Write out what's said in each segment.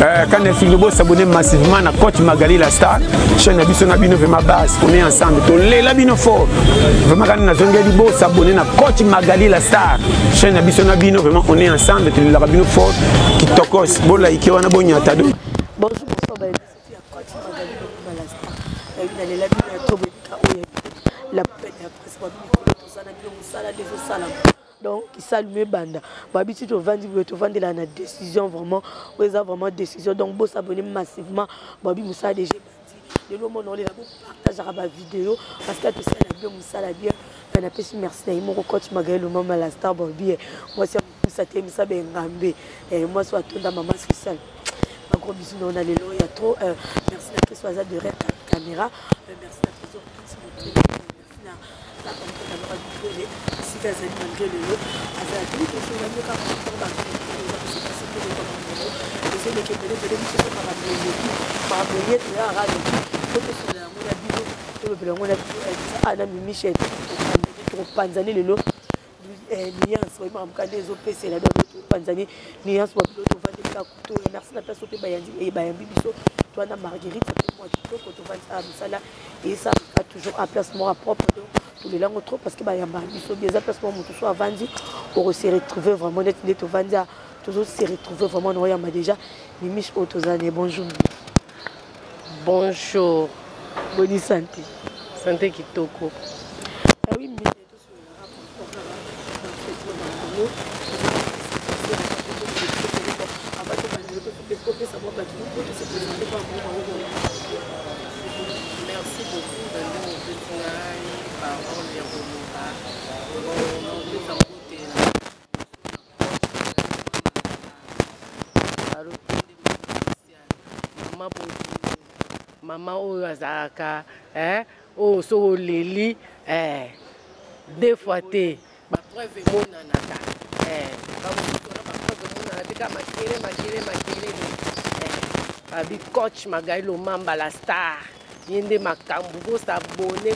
Quand il faut s'abonner massivement à Coach Magali la star, chaîne Abisso Nabino fait ma base, on est ensemble. Tolé Labino fort. Vraiment quand on a s'abonner à Coach Magali la star, chaîne Abisso Nabino vraiment on est ensemble. Tu la Rabino fort qui tokos, bon là qui wana bonya tado. Bonjour bonsoir Coach Magali la star. Il a la tobe la peine après pour ça na bio musala des salam. Donc, qui s'allume banda. Babi, si tu vends de la décision vraiment, vous avez vraiment décision. Donc, vous s'abonnez massivement. Babi, Moussa a déjà dit. De l'eau, mon nom, partage la vidéo. Parce que tu sais, la bien, Moussa la bien. On a fait merci. Mon coach Magali, le maman, la star, Babi. Moi, c'est Moussa, c'est Moussa, ben, Gambé. Et moi, c'est tout dans maman spéciale. Un gros bisou, on a les lots. Il y a trop. Merci à tous les de rêve caméra. Merci à tous les gens. Si vous avez malgré le lot, vous avez dit que vous avez dit toujours à placement propre. Tous les langues trop parce que bah y a des placements tout soit vendu pour se retrouver vraiment net au vendu toujours se retrouver vraiment non y a déjà Mimiche Otozane. Bonjour. Bonjour. Bonne santé. Santé kitoko. Ah oui mais merci beaucoup de nous parole et maman oyo azalaka oyo so oleli deux fois te bapreuve emonanaka bika makele babi Coach Magali Lomamba la star yende makambu bosabone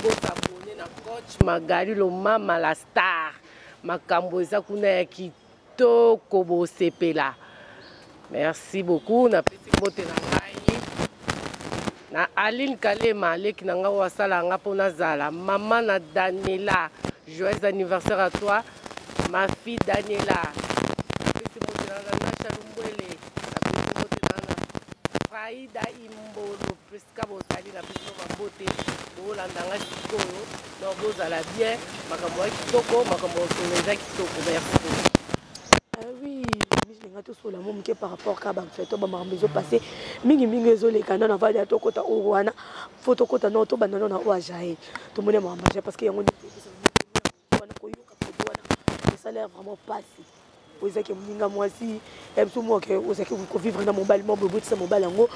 na Coach Magali Lomamba la star makambu eza kuna ya kitoko bosepela. Merci beaucoup na pesi bote na ngai na Aline Kalema leki na nga wasala nga pona zala maman na Daniela joyeux anniversaire à toi ma fille Daniela na pesi bote na nga Chalumbwele na pesi bote na nga Faida Imbolo Priska Botali na pesi bote bolanda nga sikoyo na bozala bien makambo ya kitoko makambo ya kitoko. Merci beaucoup. Oui, je suis là par rapport à ce que passé. Mingi les canons avant de kota owana photo kota no to banana na oajae. Tout le monde m'a mangé parce que y a ça l'air vraiment passé. Vous savez que minga moi si moi que vous savez que vous vivre dans mon bal mon bobo c'est mon balango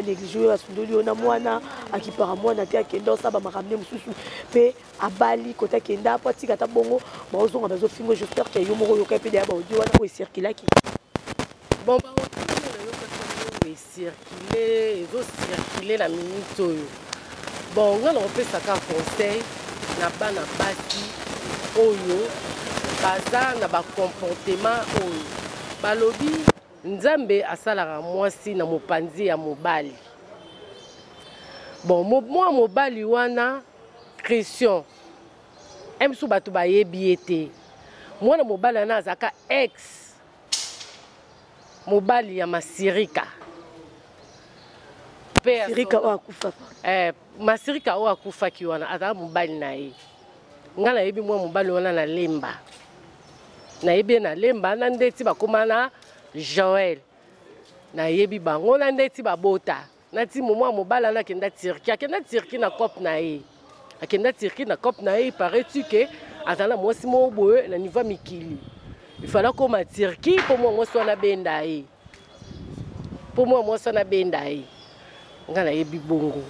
négligé à sundoli na mwana akipara mwana te akenda ça ba maramne mususu pe abali kota kenda pati kata bongo ba ozonga bazo fingo j'espère que yo moko yo ka pe de ba odi wana ko circuler ki bon ba yo circuler la minute oyo bon on peut ça ka conseil na bana basi oyo baza na ba comportement oyo balobi nzambe asalaka mwasi na mopanzi ya mobali. Bon moi mobali wana Christian emsu batu bayebi ete mwana mobali na azaka ex mobali ya Masirika Masirika o akufa Masirika o akufa ki wana azaka mobali na ye ngana yebi mwa mobali wana na lemba na yebi na lemba na ndeti bakomana Joël na yebi bango na ndeti babota na ti mwa mobala na kenda Turquie na cop na ye akenda Turquie na cop na ye paraît-tu que atana mwasi mo boye na niveau mikili il fallait comme à Turquie pour moi mwasi wana benda ye ngana yebi bongo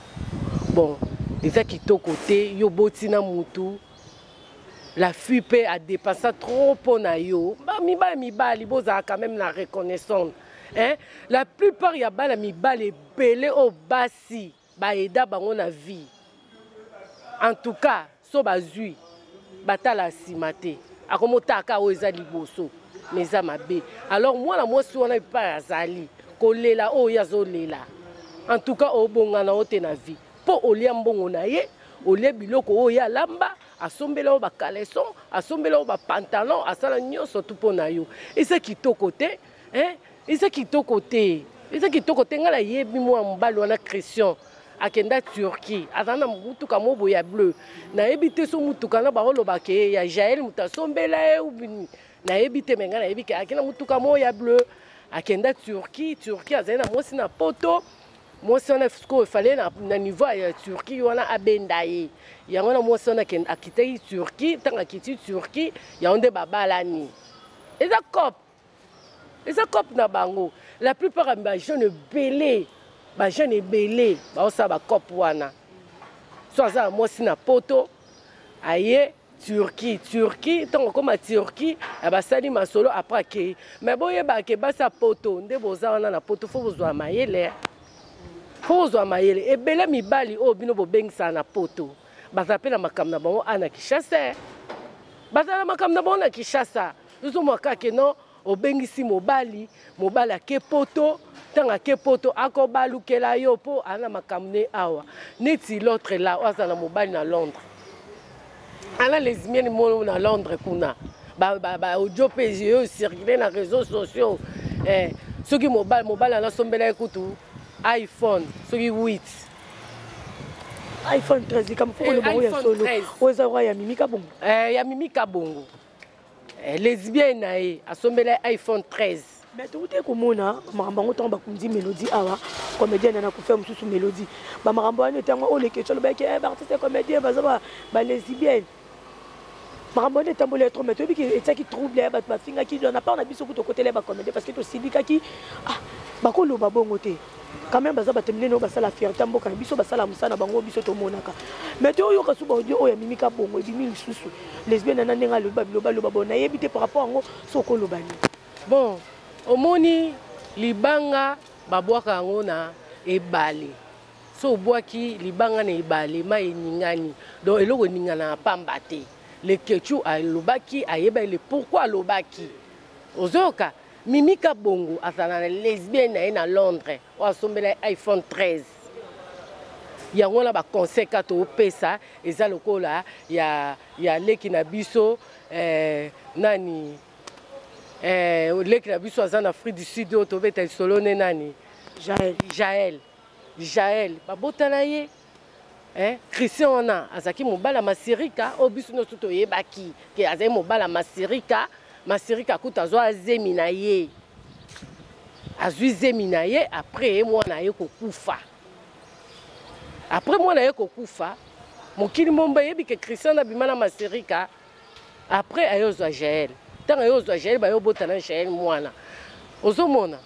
bon eza kitoko te yo botina mutu la fille a dépassé trop pour yo. Mibali, boza quand même la reconnaissance. Hein? La plupart y a bala mibali belé au basi, ba eda bango na vie. En tout cas, so bazui, batala simate. Akomo taka o eza liboso, mais za mabe. Alors moi si on a pas azali, kolela oyo azolela. En tout cas obongana ote na vie. Po olia mbongo na ye, olia biloko oyo alamba, asombela o ba caleçon, asombela o ba pantalon, asala nyonso tout po na yo. Eza kitoko te, hein? Eza kitoko te. Eza kitoko te ngala yebi mwa mbalo wana Christian. Akenda Turquie, azana mutuka mobo ya bleu. Na ebite so mutuka na baolo bake ya Jaël mutasombela e ubini. Na ebite menga na ebike akena mutuka mo ya bleu. Akenda Turquie, Turquie azana mosi na poto. Mosi na fusko fallait na niveau ya Turquie wana abenda ye. Ya wana mosi na akite Turquie, tanga kiti Turquie, ya onde babalani. Eza cop. Eza cop na bango. La plupart des jeunes belés. Ba jeune belé ba osa ba cop wana so aza mosi na poto aye Turquie tant comme Turquie ba sali masolo après que mais boye ba ke ba sa poto nde boza wana na poto fo bozwa mayele ebele mibali o bino bo bengisa na poto ba zapela makamna bango ana Kishasa bazala makamna bango na Kishasa uzo mwaka ke no obengisi mobali ake poto tanga ke poto akobalukela yo po ana makamne awa neti l'autre là azana mobali na Londres ana lesbienne mo na Londres kuna ba audio page yo circuler na réseaux sociaux soki mobali na sombela ekutu iPhone soki 8 iPhone 13 comme faut le bon ya solo oza wa ya mimika bongo ya mimika bongo lesbienne na ye asombela iPhone 13. Mais tout est comme on marambo tomba kundi mélodie awa comédienne na kufa mususu mélodie ba marambo ane tango o le ketcho ba ke artiste comédien ba lesbienne marambo ne tambo le trop mais to bi ki etaki trouble ba finga ki na pas na biso ku to côté ba comédien parce que to sibika ki ba ko lo ba bongo te quand même baza batemine no basala fierté mboka na biso basala musana bango biso to monaka mais to yo ka suba audio oya mimika bongo ebimi lisusu lesbienne na ndenga loba bona yebite par rapport ngo soko lobani bon omoni libanga babwaka ngo na ebale so obwaki libanga na ebale ma eningani donc eloko ningana pamba te le kechu alobaki ayeba le pourquoi alobaki ozoka mimika bongo azana lesbienne na Londres o asombela iPhone 13 yango na ba conseil ka to pesa eza lokola ya leki na biso nani leki na biso azana Afrique du Sud to beta solone nani Jaël babotana ye Christian wana azaki mobala masirika o biso no to yebaki ke azai mobala masirika kuta zo azemi na ye azwi zemi na ye après mwana ye kokufa mokili momba yebi ke Christian na bimana masirika après ayozwa Jaël tanga ayozwa Jaël ba yobotana Jaël mwana ozomona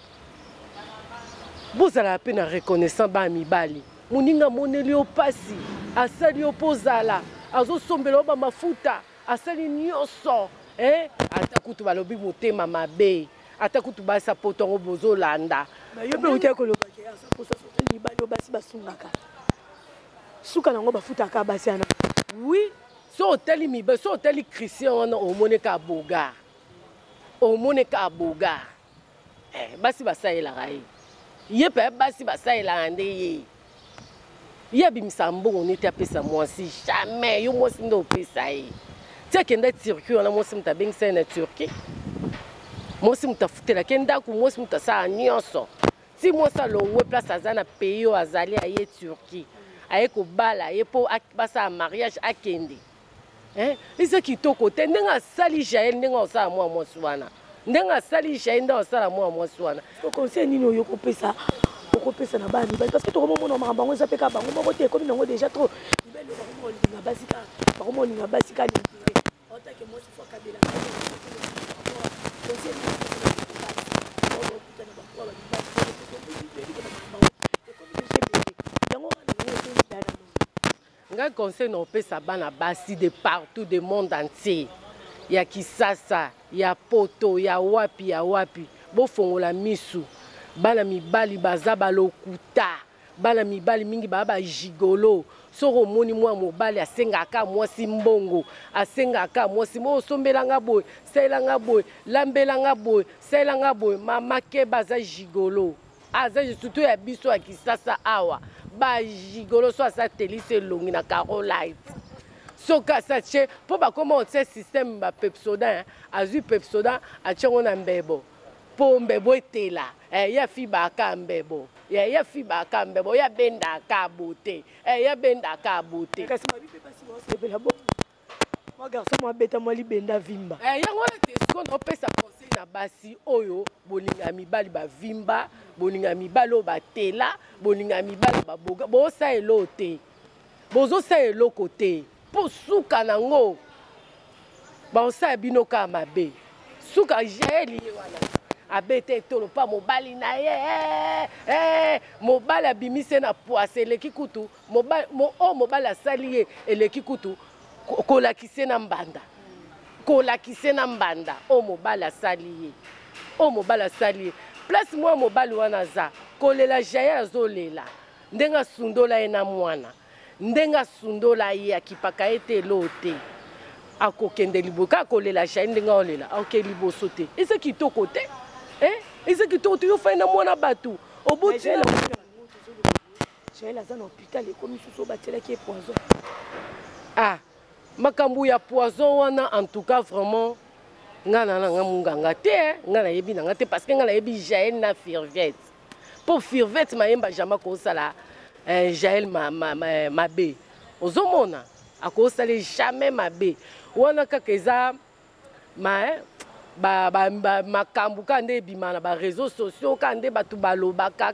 bozala pe na reconnaissant ba mibali muninga moneli opasi asali opozala azosombela ba mafuta asali nyonso ata kutu balobi motema mabe ata kutu basa potongo bozolanda yo pe utia kolobaki asa posa libali obasi basungaka suka nango bafutaka basi ana oui so oteli mibe so oteli Christian wana omoneka boga basi basaelaka ye pe basi basaelaka nde ye ye bimisa mbongo neti apesa mwasi jamais yo mwasi nde opesa ye tia kenda Turquie wana mwasi mutabengisa na Turquie mwasi mutafutela kenda ku mwasi mutasala nyonso si mwasi alongwe place aza na pays oyo azali aye Turquie aye kobala ye po basala mariage akende eza kitoko te ndenge asali Jaël ndenge osala mwa mwasi wana ndenge asali Jaël ndenge osala mwa mwasi wana conseil nini oyo kopesa na bana mibali parce que tokomona makambo yango eza pe ka bango moko te ekomi nango déjà trop mibali bakomolinga basika lintire otake mwasi fo kabela nga conseil na opesa bana basi de partout du monde entier ya Kisasa ya poto ya wapi bofongola misu bana mibali baza balokuta bana mibali mingi baba jigolo soko moni mwa mobali asengaka mwasi mbongo asengaka mwasi mo sombelanga boy selanga boy lambelanga boy selanga boy mama ke baza jigolo aza surtout ya biso ya Kisasa awa ba jigolo so asateli se longi na Carolite soka sache po ba koma otse système ba Pepsodent azu Pepsodent achango na mbebo po mbebo etela ya fiba ka mbebo ya fiba ka mbebo ya benda ka beauté ya benda ka beauté kasi mabipe pasi wasebela bo moi garçon moi beta moi libenda vimba yango te sko no pesa conseil na basi oyo bolinga mibali ba vimba bolinga mibali o batela bolinga mibali ba boga bo sa elote bozo sa eloko te po suka nango ba osa bino ka mabe suka jeli wana abete tolo pa mobali na ye mobali abimise na poise eleki kutu mobali asali ye eleki kutu kolakise na mbanda mobali asali ye mobali asali ye place mwa mobali wana za kolela jaye azolela ndenga sundola ye na mwana ndenga sundola ye akipaka ete lote akokende liboka kolela jaye ndenga olela akoke liboso te eza kitoko te eza kitoko te yo fai na mwana bato obuti jaye aza na hôpital ekomi susu batielaki ye poison makambo ya poison wana en tout cas vraiment ngana na nganganga te ngana yebi na ngate parce que ngana yebi Jaël na Firvette pour Firvette mayemba jama ko sala Jaël mabe ozomona akosala jamais mabe wana kakeza makambo kande bimana ba réseaux sociaux kande batu balobaka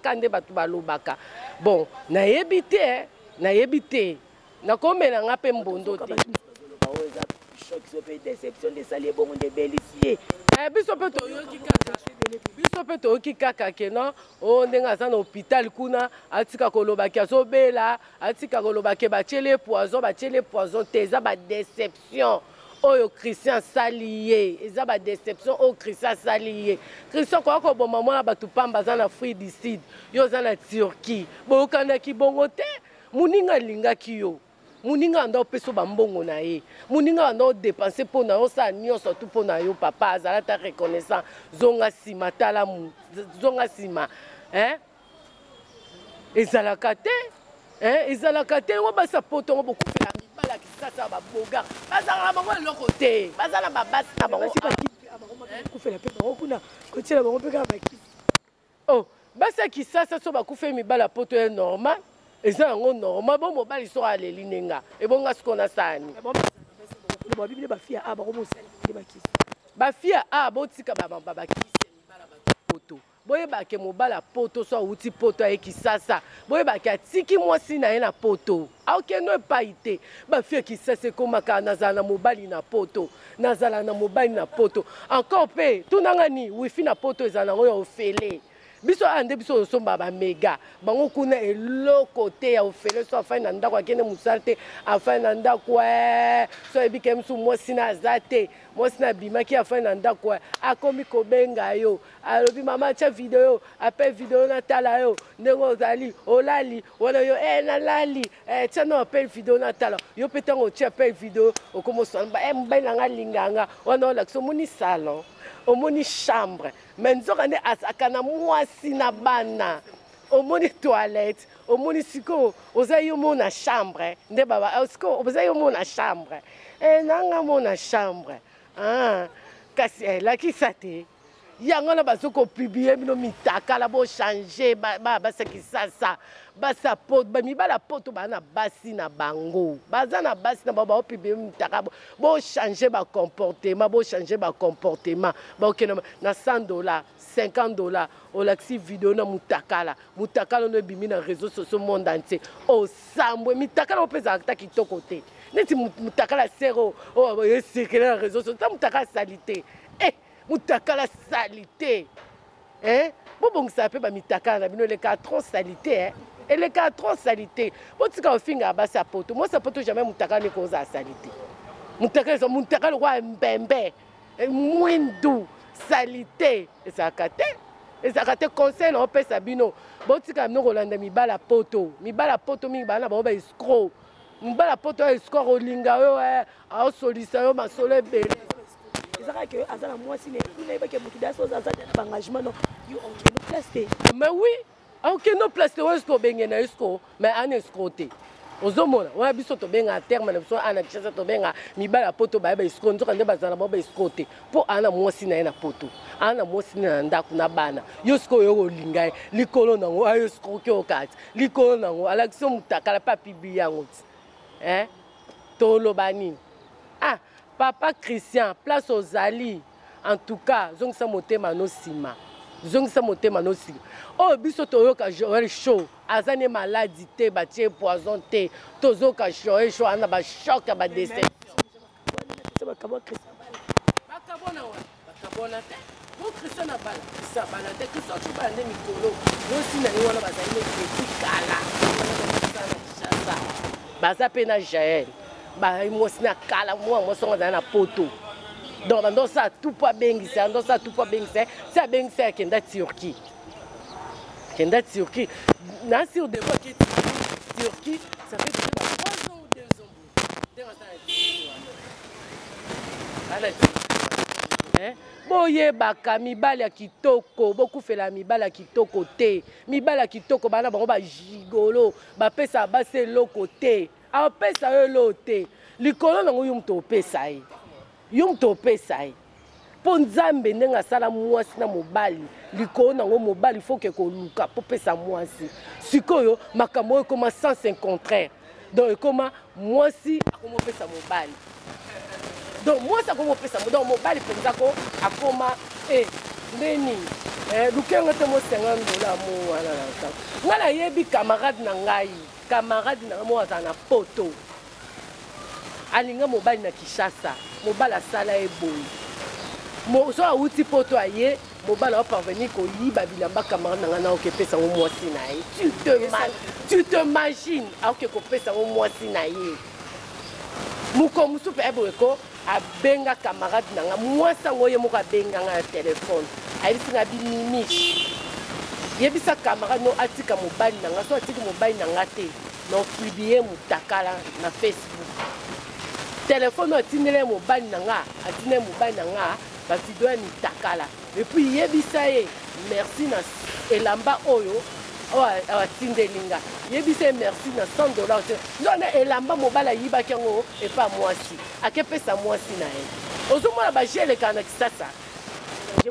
bon na yebi te na komela nga pe mbondo te déception de salier bon de belicier biso pe toyoki kaka ke non o ndenga aza na hôpital kuna atika kolobaki azobela atika kolobaki batiele poison te eza badéception oyo Christian sali ye eza badéception oyo Christian sali ye Christian koya koboma mwana bato pamba aza na Afrique du Sud yo oza na Turquie boyokandaki bongo te moninga alingaki yo moninga anda opesa bambongo na ye moninga anda odepanse mpo na yo osala nyonso tu mpo na yo papa azala ta reconnaissant zonga nsima talamu zonga nsima ezalaka te ngo basa potongo bokufela mibala Kisasa baboga bazala na bango eloko te bazala babasi na bango kufela mpe bango kuna kotiela bango mpe kaka bakisi basa Kisasa so bakufe mibala poto ya normal eza yango normal bo mobali so aleli nenga ebonga sikona sani bafia botika bakisi mibala poto boyebake mobala poto so awuti poto aye Kisasa boyebake atiki mwasi na ye na poto aokende epai te bafia Kisasa ekomaka nazala na mobali na poto encore mpe tunanga ni wifi na poto ezala nango ya ofele biso ande biso osomba bamega bango kuna eloko te ya ofele so afai na ndako akende mosala te afai na ndako so ebike misu mwasi na aza te mwasi na bimaki afai na ndako akomi kobenga yo alobi mama atia video ape video natala yo ndenge ozali olali wana yo nalali tia no ape video natala yo mpe ntango otia ape video okomosala mobali nanga linganga wana olakisa omoni salon omoni chambre mais nzoka nde asaka na mwasi na bana omoni toilette omoni siko oza yo mona chambre nde baba siko oza yo mona chambre nanga mona chambre kasi elakisa te yango na bazokopiblie bino mitakala bochange basa Kisasa basa poto bamibala poto bana basi na bango baza na basi na bango baopiblie mitaka bochange bacomportement baokende na $100 $50 olakisi video na mutakala no ebimi na réseaux sociaux monde entier osambwe mitakala opezaka ta kitoko te neti mutakala sero esekele na réseaux sociaux ta mutakala salite mutakala salite bobongisa mpe bamitakala na bino eleka trop salite eleka trop salite botika ofinga basi ya poto mwasi ya poto jamais mutakala nekoza salite mutakala lokwa mbembe mwindu salite ezalaka te conseil na opesa bino botika bino kolanda mibala poto mingi bana bango baescro mibala poto escro olinga yo aosolisa yo masolo ebele mais oui Ok, no place où est-ce qu'on baigne na esco, mais en escroté. Ozomona, on a biso to benga terme na biso ana kishasa to benga mibala poto ba ba escroté, nzoka nde bazana ba escroté. Po ana mwasi na poto. Ana mwasi na ndaku na bana. Yosko yo lingai, likolo nango ayo escroqué okati. Likolo nango alaction mutakala papi biyango. Tolo bani. Ah, papa Christian, place aux Ali. En tout cas, zong sa motema no sima. Zong sa motema no sima. Oh, biso toyoka Joël chaud. Azane maladie te, batie poison te. Tozoka Joël chaud, ana ba choc ba déception. Bakabona wa. Bakabona te. Bo Christian na bala. Christian bala te. Christian tu ba ndé mikolo. Yo si na ni wana bazali ne kala. Baza pe na Jaël. Ba mwasi na kala, mwasi ngana na poto. Donc, dans ça, tout pas bien, dans ça, tout pas bien, c'est bien fait qu'il y a Turquie. Qu'il y a Turquie. Dans sur des fois qui Turquie, ça fait 3 ans ou 2 ans. Boye baka mibala kitoko, beaucoup fait la mibala kitoko te. Mibala kitoko, bana bango ba gigolo, ba pesa ba se lokote. A pesa yo lote. Likolo nango yum to pesa yi. Yum to pesa yi. Po nzambe ndenga sala mwasi na mobali. Likolo nango mobali faut que ko luka po pesa mwasi. Sikoyo makambo ekoma sens contraire. Donc ekoma mwasi akomo pesa mobali. Donc mwasi akomo pesa donc mobali penza ko akoma ndeni lukenga te mo $50 mo wana na. Ngala yebi camarade na ngai. Camarade na mo azana poto. Alinga mobali na Kishasa, mobali asala eboyi. Mo so awuti poto aye, mobali a parvenir ko liba bilamba camarade na ngana okepesa ngo mwasi na ye. Tu te imagines aoke ko pesa ngo mwasi na ye. Muko musupe eboeko abenga camarade na nga mwasa ngo ye moko abenga nga téléphone. Ayisi nga bimimi. Yebisa camarade no atika mobali na nga so atika mobali na nga te. No publier mutakala na Facebook. Téléphone atinele mobali na nga, atinele mobali na nga, ba video ni takala. Et puis yebisa ye merci na elamba oyo atindelinga. Yebisa merci na $100. Nona elamba mobali yiba kango et pas mwasi. Akepesa mwasi na ye. Ozomona ba jele kana Kisasa.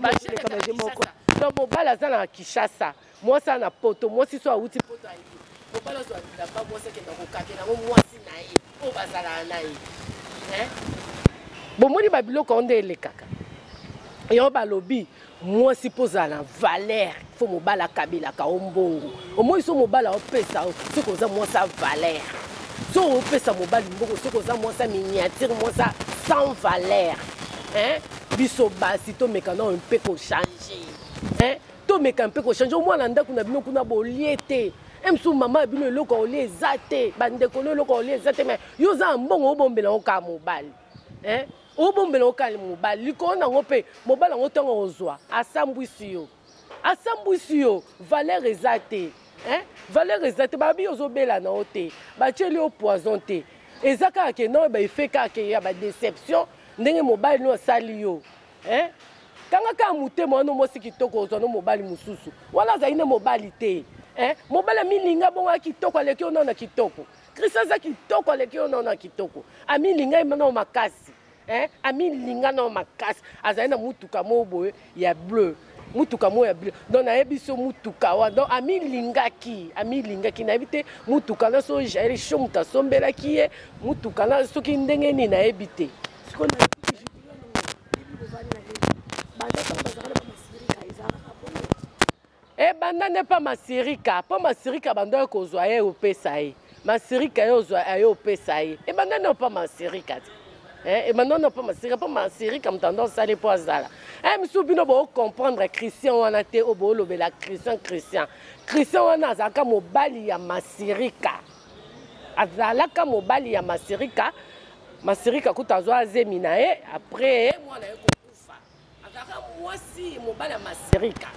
Ba jele kana jemoko. Donc mobali azana Kishasa. Mwasi na poto, mwasi so awuti poto ayi. Mobali so elamba mwasi kenda ko kakela ngo mwasi na ye. O bazala na ye. Bon, moi, je suis là, je suis moi, si pose la valeur, il faut que la kabila ka ombongo. Au moins, il faut que la pesa, c'est que moi ça valeur. Si on pesa mobile mbongo, c'est que moi ça miniature, moi ça sans valeur. Biso basi to mekana un peu ko changer. To mekana un peu ko changer. Au moins, landa kuna bino kuna boliete. Emsu mama bino loko ole zate bande kono loko ole zate mais yo za mbongo obombela oka mobali obombela oka mobali liko na ngope mobali ngo tongo ozwa asambwisi yo valeur ezate valeur ezate babi ozobela na ote ba tieli au poison te ezaka ke non ba ifeka ke ya ba déception ndenge mobali no sali yo kanga ka mutema no mosi kitoko ozwa no mobali mususu wala za ine mobali te mobala milinga bonga kitoko aleki ono na kitoko. Christian za kitoko aleki ono na kitoko. Amilinga imana makasi. Amilinga na makasi. Azaina mutuka mo boye ya bleu. Mutuka mo ya bleu. Donc na ebiso mutuka wa. Donc amilinga ki na ebite mutuka na so jaeli shomta sombela ki ye mutuka na so ki ndenge ni na ebite. Siko na banda n'est pas masirika, pas masirika banda ko zoaye au pesaye. Masirika yo zoaye au pesaye. Et banda n'est pas masirika. Et maintenant non pas masirika m'tendant ça les poisala. M'sou bino bo comprendre Christian wana te obo lobela Christian. Christian wana zaka mobali ya masirika. Azalaka mobali ya masirika. Masirika kutazwa azemina après moi na ekokufa. Azaka mwasi mobali ya masirika.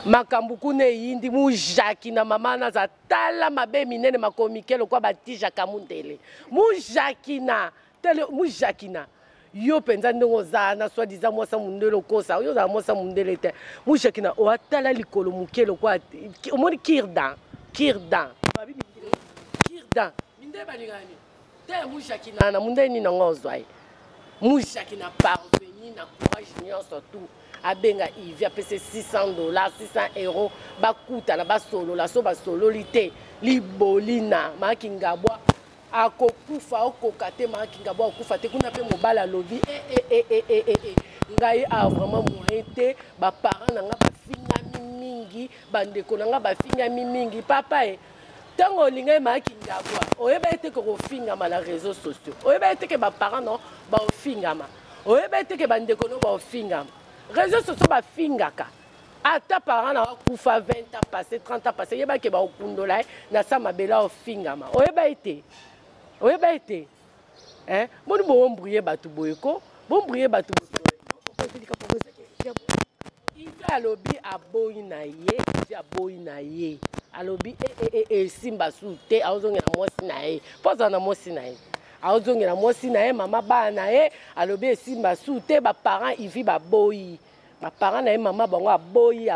Makambu kune yindi mujaki na mama na za tala mabe minene makomikelo kwa batija kamundele mujaki na yo penza ndongo zana soit disant moi ça mundelo kosa yo za moi ça mundele te mushakina o atala likolo mukelo kwa omoni kirdan minde balingani te mushakina na mundeni na ngozwai mushakina parvenir na courage nyonso tout abenga Yves apese $600 €600 bakuta na basolo la so basolo lite libolina makingabwa akokufa okoka te makingabwa okufa te kuna pe mobala lobi ngai a vraiment moyen te ba parents nanga bafinga mingi bandeko nanga bafinga mingi papa tango lingai makingabwa oyeba ete ko finga ma na réseaux sociaux oyeba ete ke ba parents non ba ofinga ma oyeba ete ke bandeko no ba ofinga réseaux sociaux ba fingaka ata parents na kufa 20 ans passé 30 ans passé yeba ke ba okundola na sa mabela ofingama oyeba ete hein moni bo mbrouiller batu boyeko bo mbrouiller batu Ife alobi aboyi na ye Ife aboyi na ye alobi simba sute aozongela mwasi na ye poza na mwasi na ye aozongela mwasi na ye mama ba na ye alobi simba sute ba parents Ife ba boyi ba parents na ye mama bango aboyi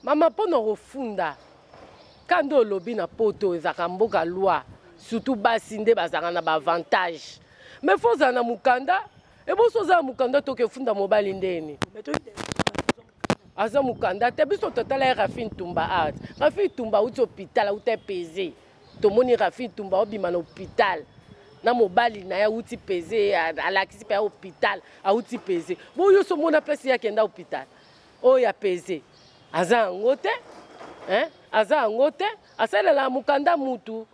mama pona refunda kando lobi na poto ezaka mboka loi surtout basi nde bazaka na ba avantage mais faut za na mukanda e boso za mukanda to ke funda mobali ndeni aza mukanda te biso totala Rafi Ntumba art Rafi Ntumba uti hôpital uti pesé tomoni Rafi Ntumba obima na hôpital na mobali na ya uti pesé alakisi pa hôpital uti pesé bo yo so mona place ya kenda hôpital o ya pesé aza ngote hein aza ngote asala la mukanda mutu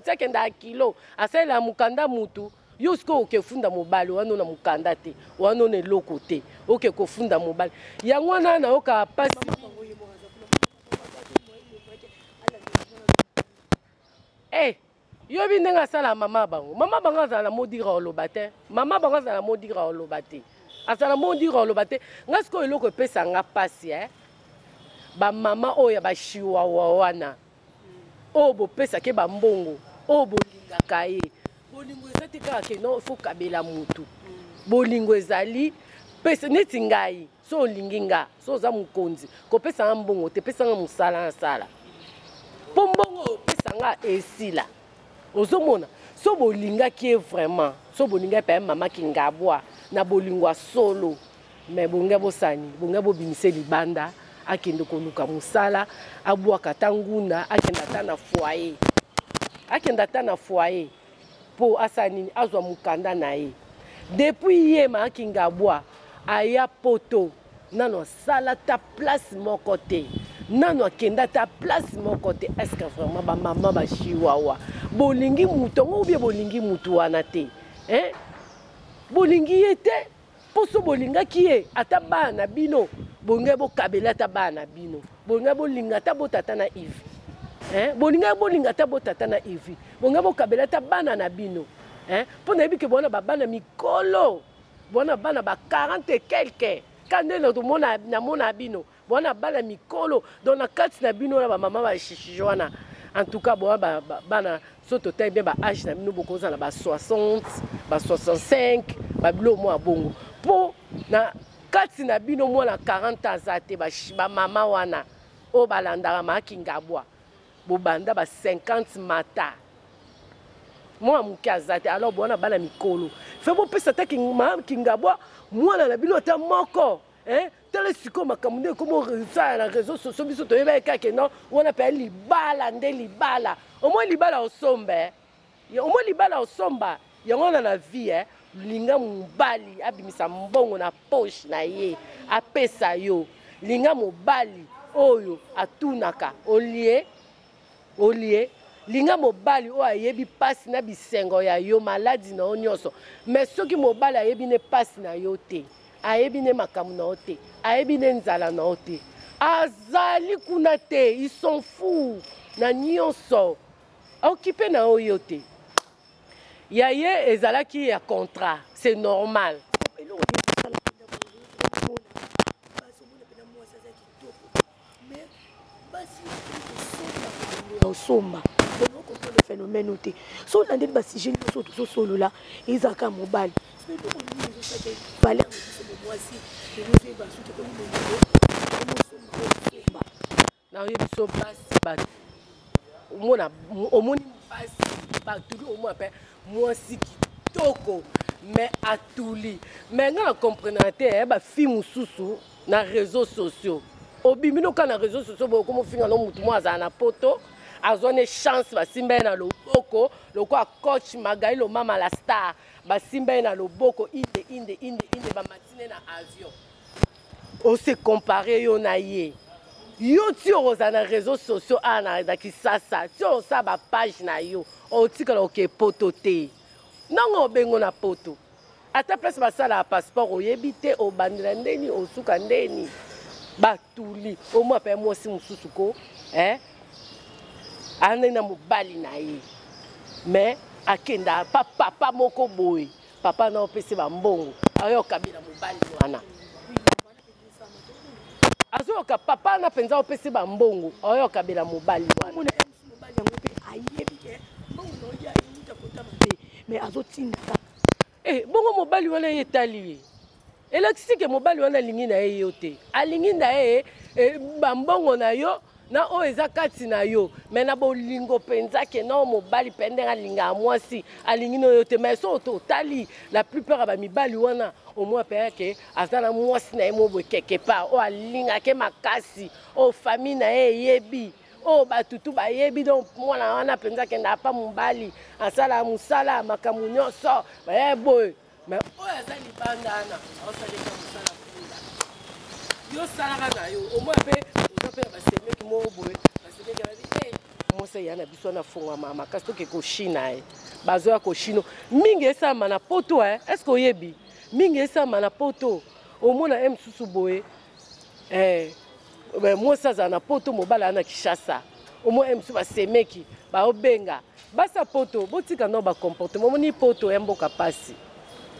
tsa kenda kilo asala la mukanda mutu yosko okefunda mobali wano na mukanda te wano ne loko te oke kofunda mobali yango wana na oka pasi yo bi ndenga sala mama bango azala modira olobate mama bango azala modira olobate asala modira olobate ngasko eloko epesa nga pasi ba mama oya ba shiwa wana obo pesa ke ba mbongo obo lingaka ye bolingo ezati kaka ke non faut kabela mutu bolingo ezali pesa neti ngai so olingi nga so oza mokonzi kopesa nga mbongo te pesa nga mosala na sala po mbongo opesa nga esila ozomona so bolingaki ye vraiment so bolinga pe mama kingabwa na bolingo solo mais bonga bosani bonga bobimise libanda akende koluka mosala abwaka tanguna akenda ta na foyer po asanini azwa mukanda na ye depuis ye makingabwa aya poto nano sala ta place moko te nano akenda ta place moko te est-ce que vraiment ba mama ba chiwawa bolingi mutu ngo bien bolingi mutu wana te hein bolingi yete poso bolinga kiye ata bana bino bonge bo kabela ta bana bino bonge bolinga ta botata na Yves hein bolinga ta botata na Yves bonge bo kabela ta bana na bino hein pona yebi ke bona bana mikolo bona bana ba 40 et quelques kande na to mona na mona bino bona bana mikolo dans la kati na bino na ba mama ba shishijwana en tout cas bona bana soto taille bien ba âge na bino boko za na ba 60 ba 65 ba bilo mo abongo po na kati na bino mo na 40 ans ate ba mama wana o balandaka makingabwa bo banda ba 50 mata moi muki azate alors bona bana mikolo fe bo pesa ta kingabwa mwana na bino ta moko hein tele siko makamune komo ça na réseaux sociaux biso to yeba kake non wana pe libala nde libala au moins libala osombe au moins libala osomba yango na vie linga mobali abimisa mbongo na poche na ye apesa yo linga mobali oyo atunaka olie linga mobali o ayebi pasi na bisengo ya yo maladi na onyoso mais soki mobali ayebi ne pasi na yo te ayebi ne makamu na ote ayebi ne nzala na ote azali kuna te ils sont fous na nyonso occupé na oyo te ya ye ezalaki ya contrat c'est normal osomba le phénomène te so na ndeli basije nyonso tozosolola ezalaka mobali valeur mwasi naoyebi so mpasi bato omoni mpasi batuli omona mpe mwasi kitoko mais atuli mais nga na comprendre te bafi mosusu na réseaux sociaux obimi noka na réseaux sociaux bokomo finga no mutu mo azala na poto azwane chance basimba ye na loboko lokola coach Magali mama la star basimba ye na loboko inde bamatine na avion ose compare yo na ye yo ti oza na réseaux sociaux ana na Kisasa ti osa ba page na yo otikala oke poto te nango obengo na poto ata place basala ya passeport oyebi te obandela ndeni osuka ndeni batuli omo ape mwasi mosusu ko ane na mobali na ye mais akenda papa moko boye papa na opesi bambongo ayoka bila mobali wana azoyoka papa na penza opesi bambongo ayoka bila mobali wana mais azotinda bongo mobali wana ye etali ye elakisi ke mobali wana alingi na ye yo te alingi na ye bambongo na yo na oyo eza kati na yo me na bolingo mpenza ke na mobali mpe ndenge alinga ya mwasi alingi na yo te mais so otali la plupart ya bamibali wana omoi mpe yake aza na mwasi na ye moboye quelque part oyo alingake makasi oyo famille na ye eyebi oyo batutu bayebi donc mwana wana mpenza akenda apa mobali asala mosala ya makambo nyonso baye boye mais oyo aza libanda wana aosaleka mosala mpunda yo salaka na yo omoi mpe oza mpe na basemeki moko boye basemeki babi mwasi ya na biso na fongwama makasi toke koshina ye bazoya koshino mingi esalama na poto estce oyebi mingi esalama na poto omona ye mosusu boye mwasi azala na poto mobala ya na Kinshasa omona ye mosusu basemeki baobenga basa poto botika no bacomportement omoni poto ya mboka pasi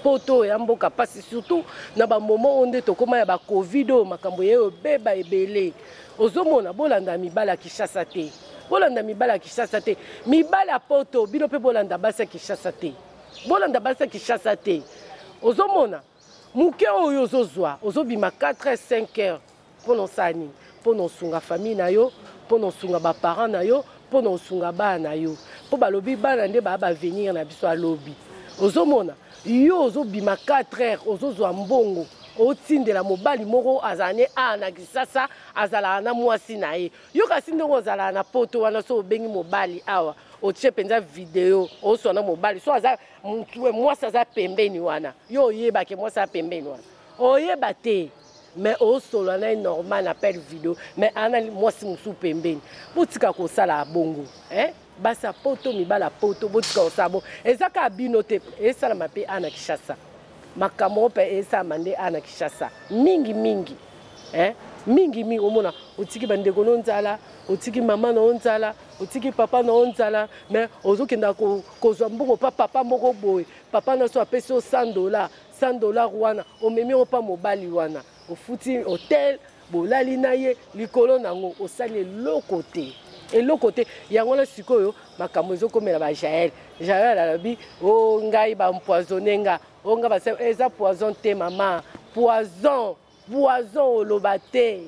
poto ya mboka pasi surtout na bamoment onde tokoma ya bacovid oyo makambo ye obeba ebele ozomona bolanda mibala ya Kinshasa te bolanda mibala ya Kinshasa te mibala ya poto bino mpe bolanda basi ya Kinshasa te bolanda basi ya Kinshasa te ozomona moke oyo ozozwa ozobima 4h 5h mpona osala nini mpona osunga famille na yo mpona osunga baparent na yo mpona osunga bana na yo mpo balobi bana nde baya bavenir na biso alobi ozomona yo ozobima 4h ozozwa mbongo otindela mobali moko azala ne na Kisasa azalaka na mwasi na ye yo kasi ndenge ozalaka na poto wana so obengi mobali awa otie mpenza video oswa na mobali so aza mwasi aza pembeni wana yo oyebake mwasi aza pembeni wana oyeba te mais osolo na normal appel vidéo mais ana mwasi mosusu pembeni botika kosala bongo basa poto mibala poto botika kosala bongo ezaka bino te esalama mpe ana Kinshasa makambo mpe esalama nde ana Kinshasa mingi mingi omona otiki bandeko no nzala otiki mama na nzala otiki papa na nzala mais ozokenda kozwa mbongo pa papa moko boye papa na so apesi $100 wana omemi opa mobali wana ofuti hotel bolali na ye likolo nango osali eloko te yango na sikoyo makambo ezokomela ba Jaël alobi o ngai bampoisonne nga o nga basa eza poison te mama poison oloba te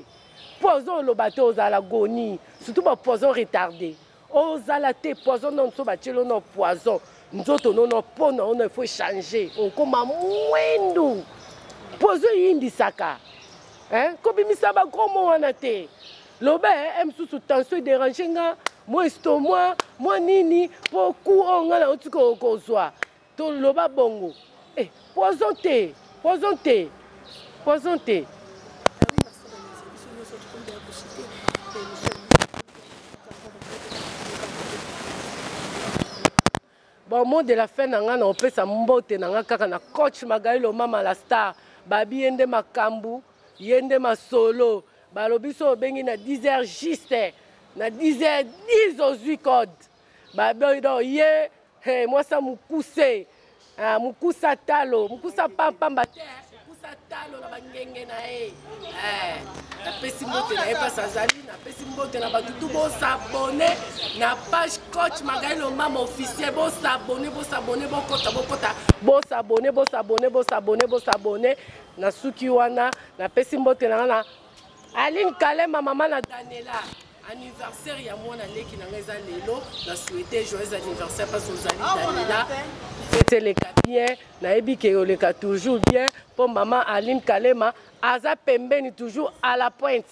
ozala goni surtout ba poison retardé ozala te poison non so batielo no poison nzoto nono pona ono il faut changer okoma mwendu poison yindisaka kobimisa bakomo wana te lobe msusu tension déranger nga moi estomac moi nini po ku onga na otika okozwa to loba bongo poison te bon mot de la fin nanga na opesa mbote nanga kaka na coach Magali mama la star babi yende makambu yende masolo balobi so bengi na 10h juste na 10h10 ozwi code babedo ye moi ça mukuse mukusa talo mukusa pamba te mukusa talo na bangenge na na pesi mbote na epa sazali na pesi mbote na batutu bo s'abonner na page Coach Magali Lomama officiel bo s'abonner bo s'abonner na suki wana na pesi mbote na Aline Kalema mama na Daniela anniversaire ya mwana leki na ngeza lelo na souhaiter joyeux anniversaire parce que Zali Daniela fête les bien na ebike oleka toujours bien pour maman Aline Kalema aza pembeni toujours à la pointe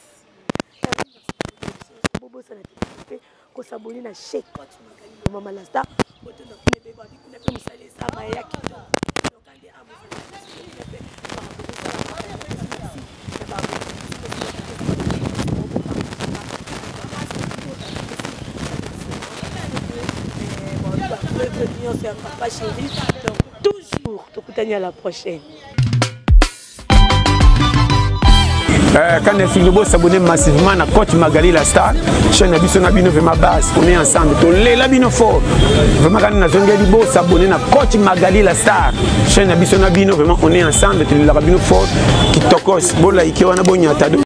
bobo sana ko saboni na Sheikh Coach Magali Lomama la star boto na kile beba kuna pe musale sama ya kito lokali amu faire papa chéri donc toujours tokutani à la prochaine. Quand les filles vont s'abonner massivement à Coach Magali la star, chaîne Abisso na bino vraiment base, on est ensemble. To le la bino fort. Vraiment quand na zongeli bo s'abonner à Coach Magali la star, chaîne Abisso na bino vraiment on est ensemble. To la bino fort qui tokos bo like wana bo nyata.